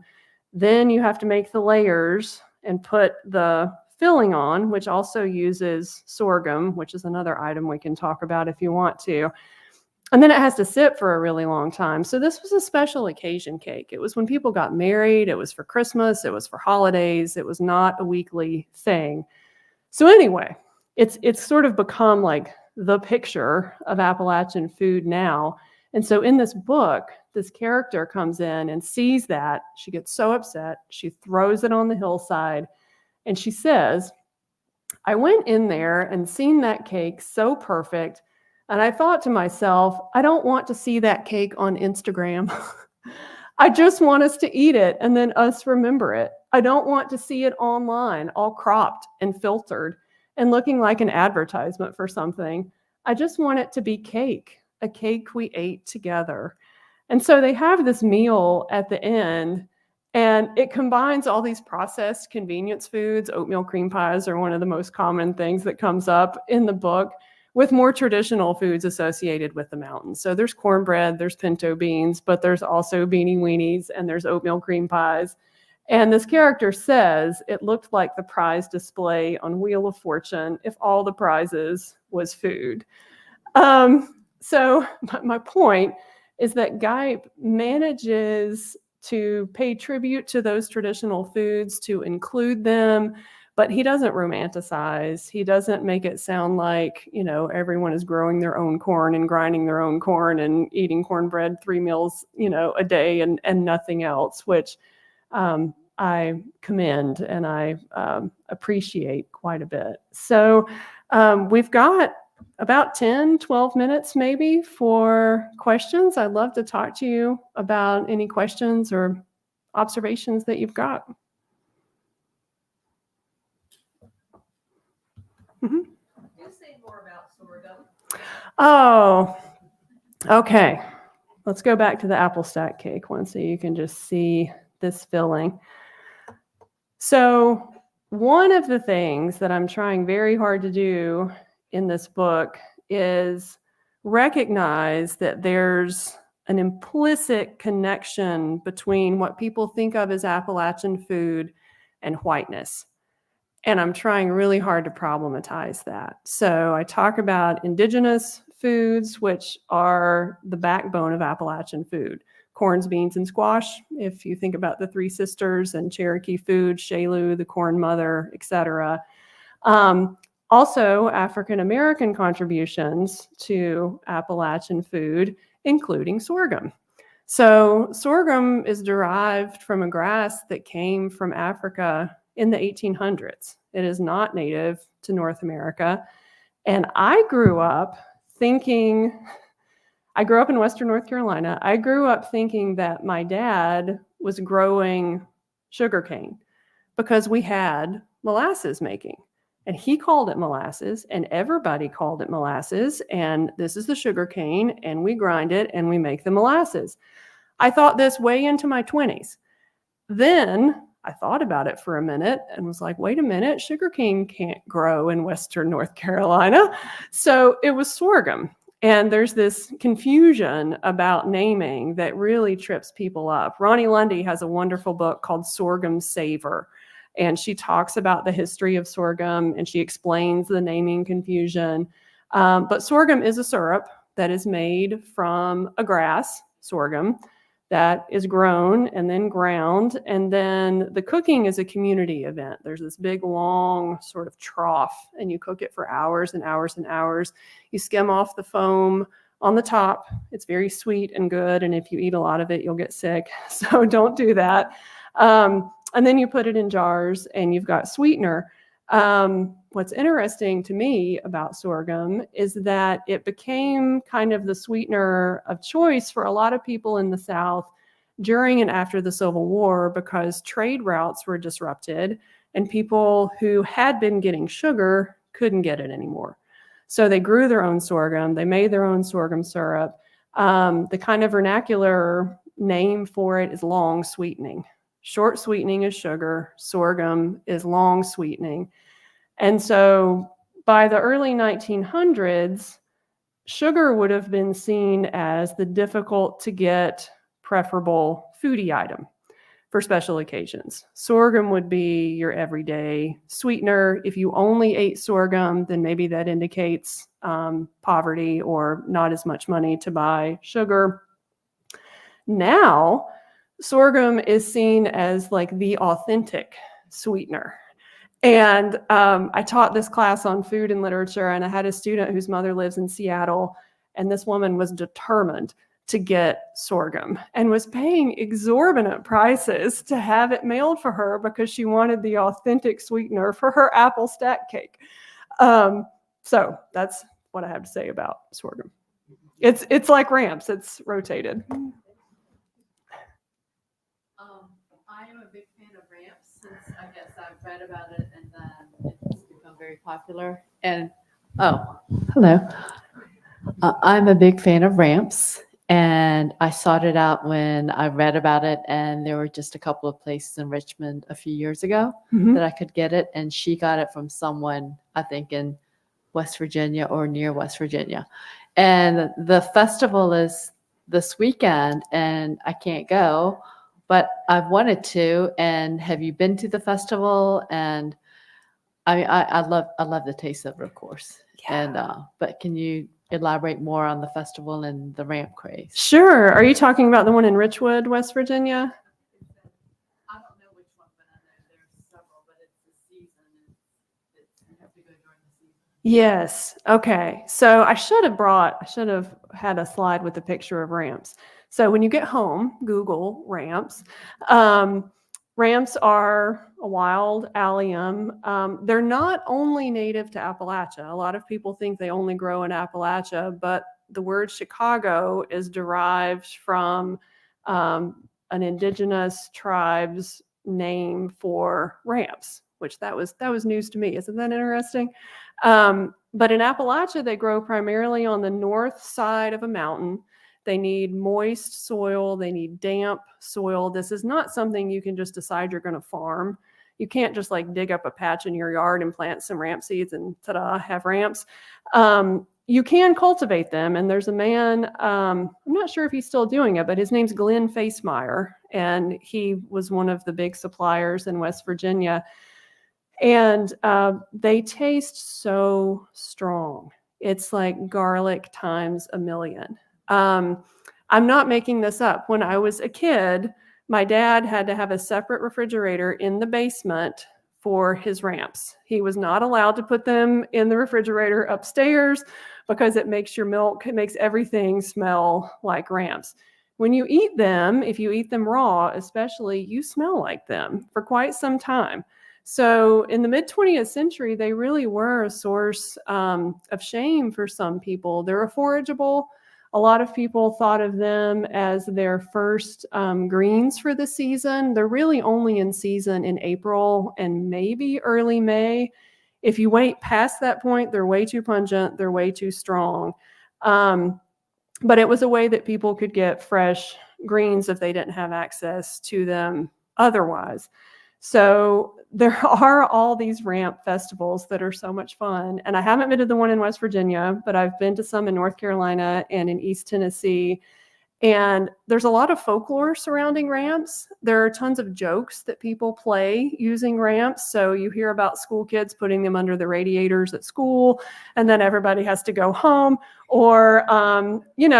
[SPEAKER 2] Then you have to make the layers and put the filling on, which also uses sorghum, which is another item we can talk about if you want to. And then it has to sit for a really long time. So this was a special occasion cake. It was when people got married. It was for Christmas. It was for holidays. It was not a weekly thing. So anyway, it's sort of become like the picture of Appalachian food now. And so in this book, this character comes in and sees that. She gets so upset. She throws it on the hillside. And she says, I went in there and seen that cake so perfect. And I thought to myself, I don't want to see that cake on Instagram. I just want us to eat it and then us remember it. I don't want to see it online, all cropped and filtered and looking like an advertisement for something. I just want it to be cake, a cake we ate together. And so they have this meal at the end, and it combines all these processed convenience foods. Oatmeal cream pies are one of the most common things that comes up in the book, with more traditional foods associated with the mountains. So there's cornbread, there's pinto beans, but there's also beanie weenies, and there's oatmeal cream pies. And this character says it looked like the prize display on Wheel of Fortune if all the prizes was food. So my point is that Gype manages to pay tribute to those traditional foods, to include them, but he doesn't romanticize. He doesn't make it sound like, everyone is growing their own corn and grinding their own corn and eating cornbread 3 meals, a day and nothing else, which I commend and I appreciate quite a bit. So we've got about 10, 12 minutes maybe for questions. I'd love to talk to you about any questions or observations that you've got. Mm-hmm.
[SPEAKER 3] You say more about sorghum.
[SPEAKER 2] Oh, okay. Let's go back to the apple stack cake one so you can just see this filling. So one of the things that I'm trying very hard to do in this book is recognize that there's an implicit connection between what people think of as Appalachian food and whiteness. And I'm trying really hard to problematize that. So I talk about indigenous foods, which are the backbone of Appalachian food. Corns, beans, and squash, if you think about the Three Sisters and Cherokee food, Shalu, the Corn Mother, etc. Also, African-American contributions to Appalachian food, including sorghum. So sorghum is derived from a grass that came from Africa in the 1800s. It is not native to North America. And I grew up in Western North Carolina. I grew up thinking that my dad was growing sugarcane because we had molasses making. And he called it molasses, and everybody called it molasses. And this is the sugarcane, and we grind it, and we make the molasses. I thought this way into my 20s. Then I thought about it for a minute and was like, wait a minute, sugarcane can't grow in Western North Carolina. So it was sorghum. And there's this confusion about naming that really trips people up. Ronnie Lundy has a wonderful book called Sorghum Savor. And she talks about the history of sorghum and she explains the naming confusion. But sorghum is a syrup. that is made from a grass, sorghum, that is grown and then ground. And then the cooking is a community event. There's this big, long sort of trough, and you cook it for hours and hours and hours. You skim off the foam on the top. It's very sweet and good. And if you eat a lot of it, you'll get sick. So don't do that. And then you put it in jars and you've got sweetener. What's interesting to me about sorghum is that it became kind of the sweetener of choice for a lot of people in the South during and after the Civil War, because trade routes were disrupted and people who had been getting sugar couldn't get it anymore. So they grew their own sorghum. They made their own sorghum syrup. The kind of vernacular name for it is long sweetening. Short sweetening is sugar. Sorghum is long sweetening. And so by the early 1900s, sugar would have been seen as the difficult to get, preferable foodie item for special occasions. Sorghum would be your everyday sweetener. If you only ate sorghum, then maybe that indicates poverty or not as much money to buy sugar. Now, sorghum is seen as like the authentic sweetener. And I taught this class on food and literature, and I had a student whose mother lives in Seattle, and this woman was determined to get sorghum and was paying exorbitant prices to have it mailed for her because she wanted the authentic sweetener for her apple stack cake. So that's what I have to say about sorghum. It's like ramps, it's rotated.
[SPEAKER 3] I am a big fan of ramps since I guess I've read about it and then it's become very popular. And hello. I'm a big fan of ramps, and I sought it out when I read about it, and there were just a couple of places in Richmond a few years ago that I could get it, and she got it from someone, I think in West Virginia or near West Virginia. And the festival is this weekend, and I can't go, but I've wanted to. And have you been to the festival? And I love the taste of it, of course. Yeah. And but can you elaborate more on the festival and the ramp craze?
[SPEAKER 2] Sure. Are you talking about the one in Richwood, West Virginia?
[SPEAKER 3] I don't know which one, but I know there's several, but it's the season. You have to go during the season.
[SPEAKER 2] Yes. Okay. So I should have had a slide with a picture of ramps. So when you get home, Google ramps. Ramps are a wild allium. They're not only native to Appalachia. A lot of people think they only grow in Appalachia, but the word Chicago is derived from an indigenous tribe's name for ramps, which that was news to me. Isn't that interesting? But in Appalachia, they grow primarily on the north side of a mountain. They need moist soil. They need damp soil. This is not something you can just decide you're going to farm. You can't just like dig up a patch in your yard and plant some ramp seeds and ta-da, have ramps. You can cultivate them. And there's a man, I'm not sure if he's still doing it, but his name's Glenn Facemeyer. And he was one of the big suppliers in West Virginia. And they taste so strong. It's like garlic times a million. I'm not making this up. When I was a kid, my dad had to have a separate refrigerator in the basement for his ramps. He was not allowed to put them in the refrigerator upstairs because it makes your milk, it makes everything smell like ramps. When you eat them, if you eat them raw, especially, you smell like them for quite some time. So in the mid-20th century, they really were a source of shame for some people. They're forageable. A lot of people thought of them as their first greens for the season. They're really only in season in April and maybe early May. If you wait past that point, they're way too pungent. They're way too strong. But it was a way that people could get fresh greens if they didn't have access to them otherwise. So there are all these ramp festivals that are so much fun. And I haven't been to the one in West Virginia, but I've been to some in North Carolina and in East Tennessee. And there's a lot of folklore surrounding ramps. There are tons of jokes that people play using ramps. So you hear about school kids putting them under the radiators at school, and then everybody has to go home. Or,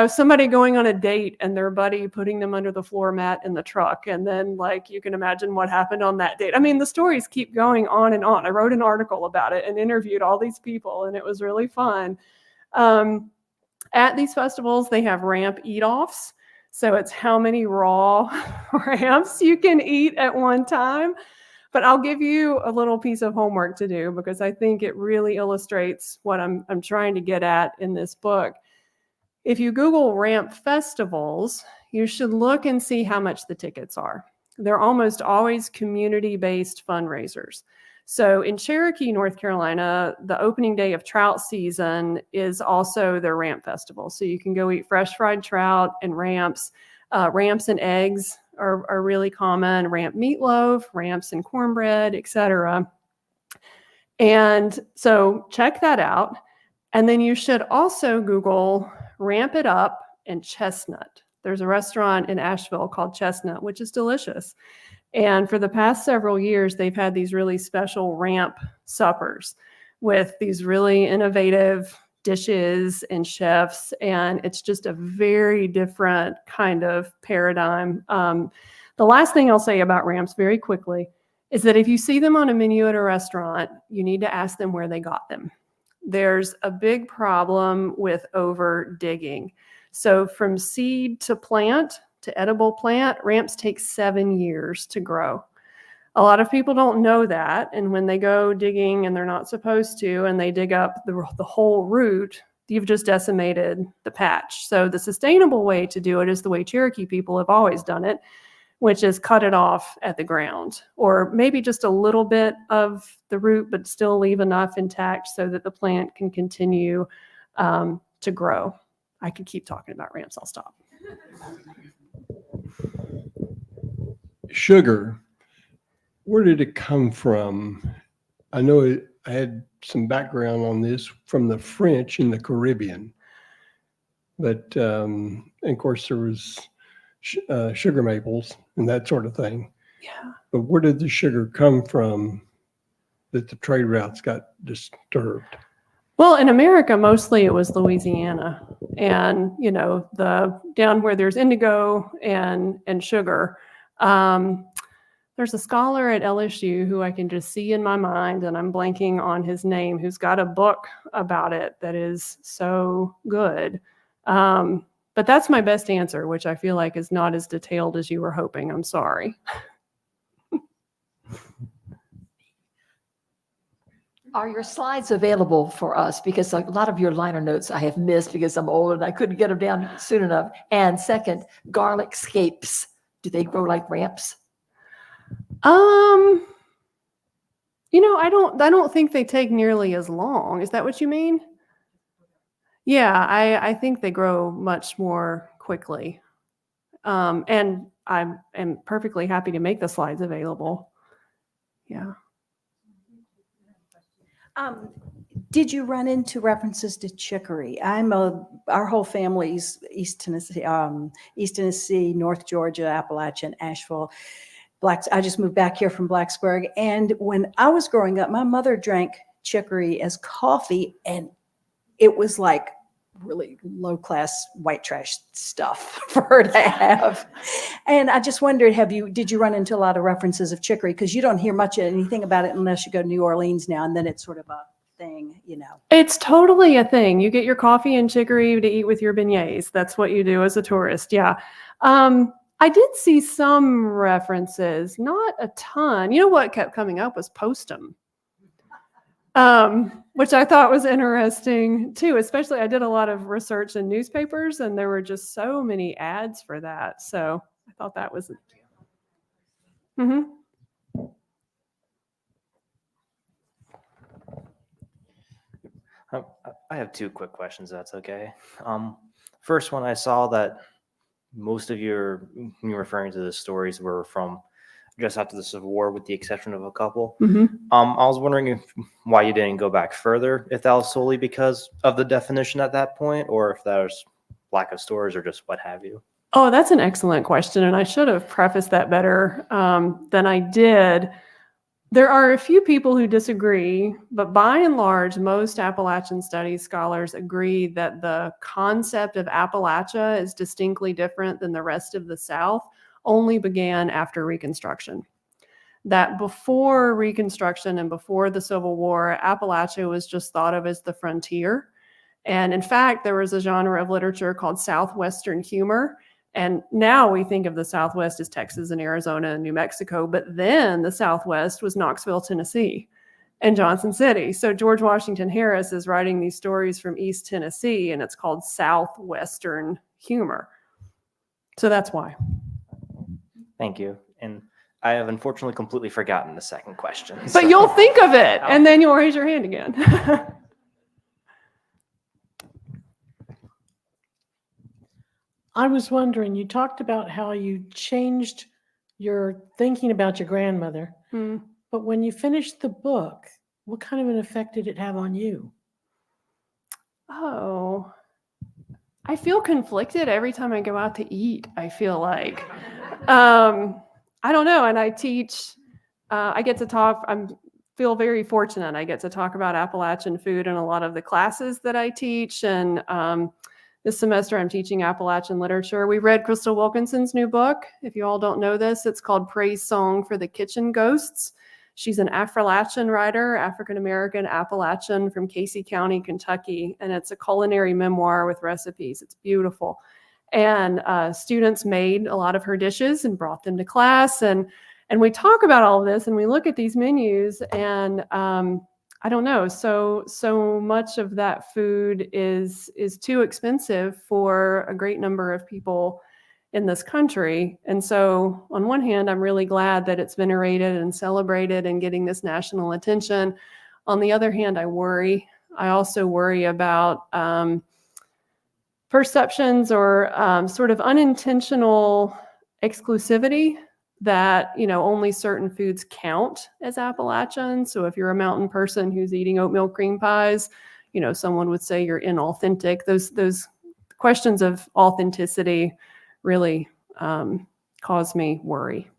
[SPEAKER 2] somebody going on a date and their buddy putting them under the floor mat in the truck. And then, like, you can imagine what happened on that date. I mean, the stories keep going on and on. I wrote an article about it and interviewed all these people, and it was really fun. At these festivals, they have ramp eat-offs. So it's how many raw ramps you can eat at one time. But I'll give you a little piece of homework to do because I think it really illustrates what I'm trying to get at in this book. If you Google ramp festivals, you should look and see how much the tickets are. They're almost always community-based fundraisers. So in Cherokee, North Carolina, the opening day of trout season is also their ramp festival. So you can go eat fresh fried trout and ramps. Ramps and eggs are really common. Ramp meatloaf, ramps and cornbread, etc. And so check that out. And then you should also Google Ramp It Up and Chestnut. There's a restaurant in Asheville called Chestnut, which is delicious. And for the past several years, they've had these really special ramp suppers with these really innovative dishes and chefs. And it's just a very different kind of paradigm. The last thing I'll say about ramps very quickly is that if you see them on a menu at a restaurant, you need to ask them where they got them. There's a big problem with over digging. So from seed to plant, to edible plant, ramps take 7 years to grow. A lot of people don't know that. And when they go digging and they're not supposed to, and they dig up the whole root, you've just decimated the patch. So the sustainable way to do it is the way Cherokee people have always done it, which is cut it off at the ground, or maybe just a little bit of the root, but still leave enough intact so that the plant can continue to grow. I could keep talking about ramps. I'll stop.
[SPEAKER 4] Sugar, where did it come from? I know I had some background on this from the French in the Caribbean, but and of course there was sugar maples and that sort of thing.
[SPEAKER 2] Yeah.
[SPEAKER 4] But where did the sugar come from that the trade routes got disturbed?
[SPEAKER 2] Well, in America, mostly it was Louisiana, and the down where there's indigo and sugar. There's a scholar at LSU who I can just see in my mind, and I'm blanking on his name, who's got a book about it that is so good. But that's my best answer, which I feel like is not as detailed as you were hoping. I'm sorry.
[SPEAKER 5] Are your slides available for us? Because a lot of your liner notes I have missed because I'm old and I couldn't get them down soon enough. And second, garlic scapes. Do they grow like ramps?
[SPEAKER 2] I don't think they take nearly as long. Is that what you mean? Yeah, I think they grow much more quickly. And I am perfectly happy to make the slides available. Yeah.
[SPEAKER 6] Did you run into references to chicory? Our whole family's East Tennessee, North Georgia, Appalachia, Asheville. I just moved back here from Blacksburg. And when I was growing up, my mother drank chicory as coffee, and it was like really low class white trash stuff for her to have. And I just wondered, did you run into a lot of references of chicory? Because you don't hear much of anything about it unless you go to New Orleans now, and then it's sort of a thing,
[SPEAKER 2] It's totally a thing. You get your coffee and chicory to eat with your beignets. That's what you do as a tourist. Yeah. I did see some references, not a ton. What kept coming up was postum. Which I thought was interesting too, especially I did a lot of research in newspapers and there were just so many ads for that. So I thought that was. Mm-hmm.
[SPEAKER 7] I have two quick questions, if that's okay. First one, I saw that most of when you're referring to the stories were from just after the Civil War, with the exception of a couple.
[SPEAKER 2] Mm-hmm.
[SPEAKER 7] I was wondering why you didn't go back further, if that was solely because of the definition at that point, or if there's lack of stories or just what have you.
[SPEAKER 2] Oh, that's an excellent question. And I should have prefaced that better than I did. There are a few people who disagree, but by and large, most Appalachian studies scholars agree that the concept of Appalachia is distinctly different than the rest of the South, only began after Reconstruction. That before Reconstruction and before the Civil War, Appalachia was just thought of as the frontier. And in fact, there was a genre of literature called Southwestern humor. And now we think of the Southwest as Texas and Arizona and New Mexico, but then the Southwest was Knoxville, Tennessee, and Johnson City. So George Washington Harris is writing these stories from East Tennessee, and it's called Southwestern humor. So that's why.
[SPEAKER 7] Thank you. And I have unfortunately completely forgotten the second question.
[SPEAKER 2] But you'll think of it, and then you'll raise your hand again.
[SPEAKER 8] I was wondering, you talked about how you changed your thinking about your grandmother, but when you finished the book, what kind of an effect did it have on you?
[SPEAKER 2] Oh, I feel conflicted every time I go out to eat, I feel like. I don't know. And I teach, I get to talk, feel very fortunate. I get to talk about Appalachian food in a lot of the classes that I teach. And this semester, I'm teaching Appalachian literature. We read Crystal Wilkinson's new book. If you all don't know this, it's called Praise Song for the Kitchen Ghosts. She's an Appalachian writer, African-American Appalachian from Casey County, Kentucky. And it's a culinary memoir with recipes. It's beautiful. And students made a lot of her dishes and brought them to class. And we talk about all of this and we look at these menus and I don't know. So much of that food is too expensive for a great number of people in this country. And so on one hand, I'm really glad that it's venerated and celebrated and getting this national attention. On the other hand, I worry. I also worry about perceptions or sort of unintentional exclusivity that, you know, only certain foods count as Appalachian. So if you're a mountain person who's eating oatmeal cream pies, you know, someone would say you're inauthentic. Those questions of authenticity really cause me worry.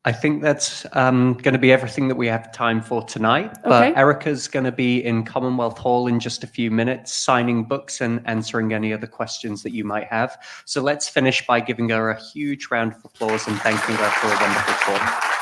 [SPEAKER 1] I think that's going to be everything that we have time for tonight. But
[SPEAKER 2] Okay.
[SPEAKER 1] Erica's going to be in Commonwealth Hall in just a few minutes, signing books and answering any other questions that you might have. So let's finish by giving her a huge round of applause and thanking her for a wonderful talk.